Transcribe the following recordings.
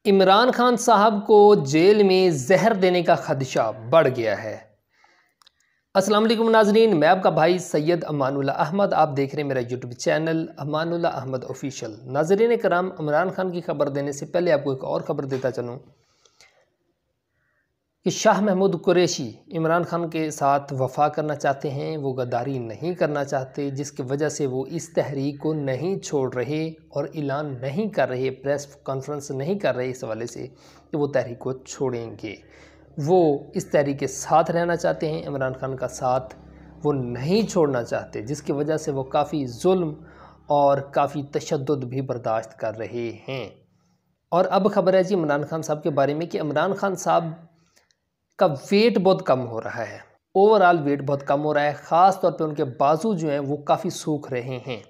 इमरान खान साहब को जेल में जहर देने का खदशा बढ़ गया है। अस्सलाम वालेकुम नाजरीन, मैं आपका भाई सैयद अमानुल्लाह अहमद। आप देख रहे हैं मेरा YouTube channel Amanullah Ahmed official. नाजरीन कराम, इमरान खान की खबर देने से पहले आपको एक और ख़बर देता चलूँ कि शाह महमूद कुरैशी इमरान खान के साथ वफ़ा करना चाहते हैं, वो गद्दारी नहीं करना चाहते, जिसकी वजह से वो इस तहरीक को नहीं छोड़ रहे और ऐलान नहीं कर रहे, प्रेस कॉन्फ्रेंस नहीं कर रहे इस हवाले से कि वो तहरीक को छोड़ेंगे। वो इस तहरीक के साथ रहना चाहते हैं, इमरान खान का साथ वो नहीं छोड़ना चाहते, जिसकी वजह से वो काफ़ी जुल्म और काफ़ी तशद्दुद भी बर्दाश्त कर रहे हैं। और अब खबर है जी इमरान खान साहब के बारे में कि इमरान खान साहब का वेट बहुत कम हो रहा है, ओवरऑल वेट बहुत कम हो रहा है। ख़ास तौर पे उनके बाजू जो हैं वो काफ़ी सूख रहे हैं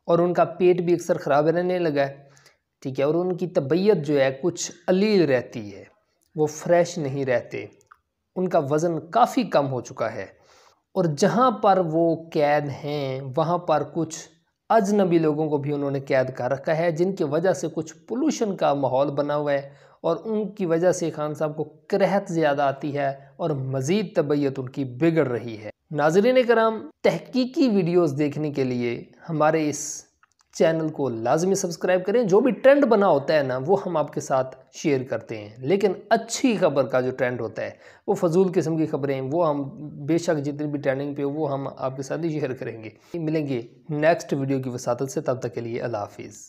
और उनका पेट भी अक्सर ख़राब रहने लगा है, ठीक है। और उनकी तबीयत जो है कुछ अलील रहती है, वो फ्रेश नहीं रहते, उनका वज़न काफ़ी कम हो चुका है। और जहाँ पर वो कैद हैं वहाँ पर कुछ अजनबी लोगों को भी उन्होंने कैद कर रखा है, जिनकी वजह से कुछ पोल्यूशन का माहौल बना हुआ है और उनकी वजह से खान साहब को करहत ज़्यादा आती है और मज़ीद तबीयत उनकी बिगड़ रही है। नाज़रीन कराम, तहकीकी वीडियोस देखने के लिए हमारे इस चैनल को लाजमी सब्सक्राइब करें। जो भी ट्रेंड बना होता है ना, वो हम आपके साथ शेयर करते हैं, लेकिन अच्छी खबर का जो ट्रेंड होता है, वो फजूल किस्म की खबरें वो हम बेशक जितनी भी ट्रेंडिंग पे वो हम आपके साथ ही शेयर करेंगे। मिलेंगे नेक्स्ट वीडियो की वसातत से, तब तक के लिए अल्लाह हाफिज़।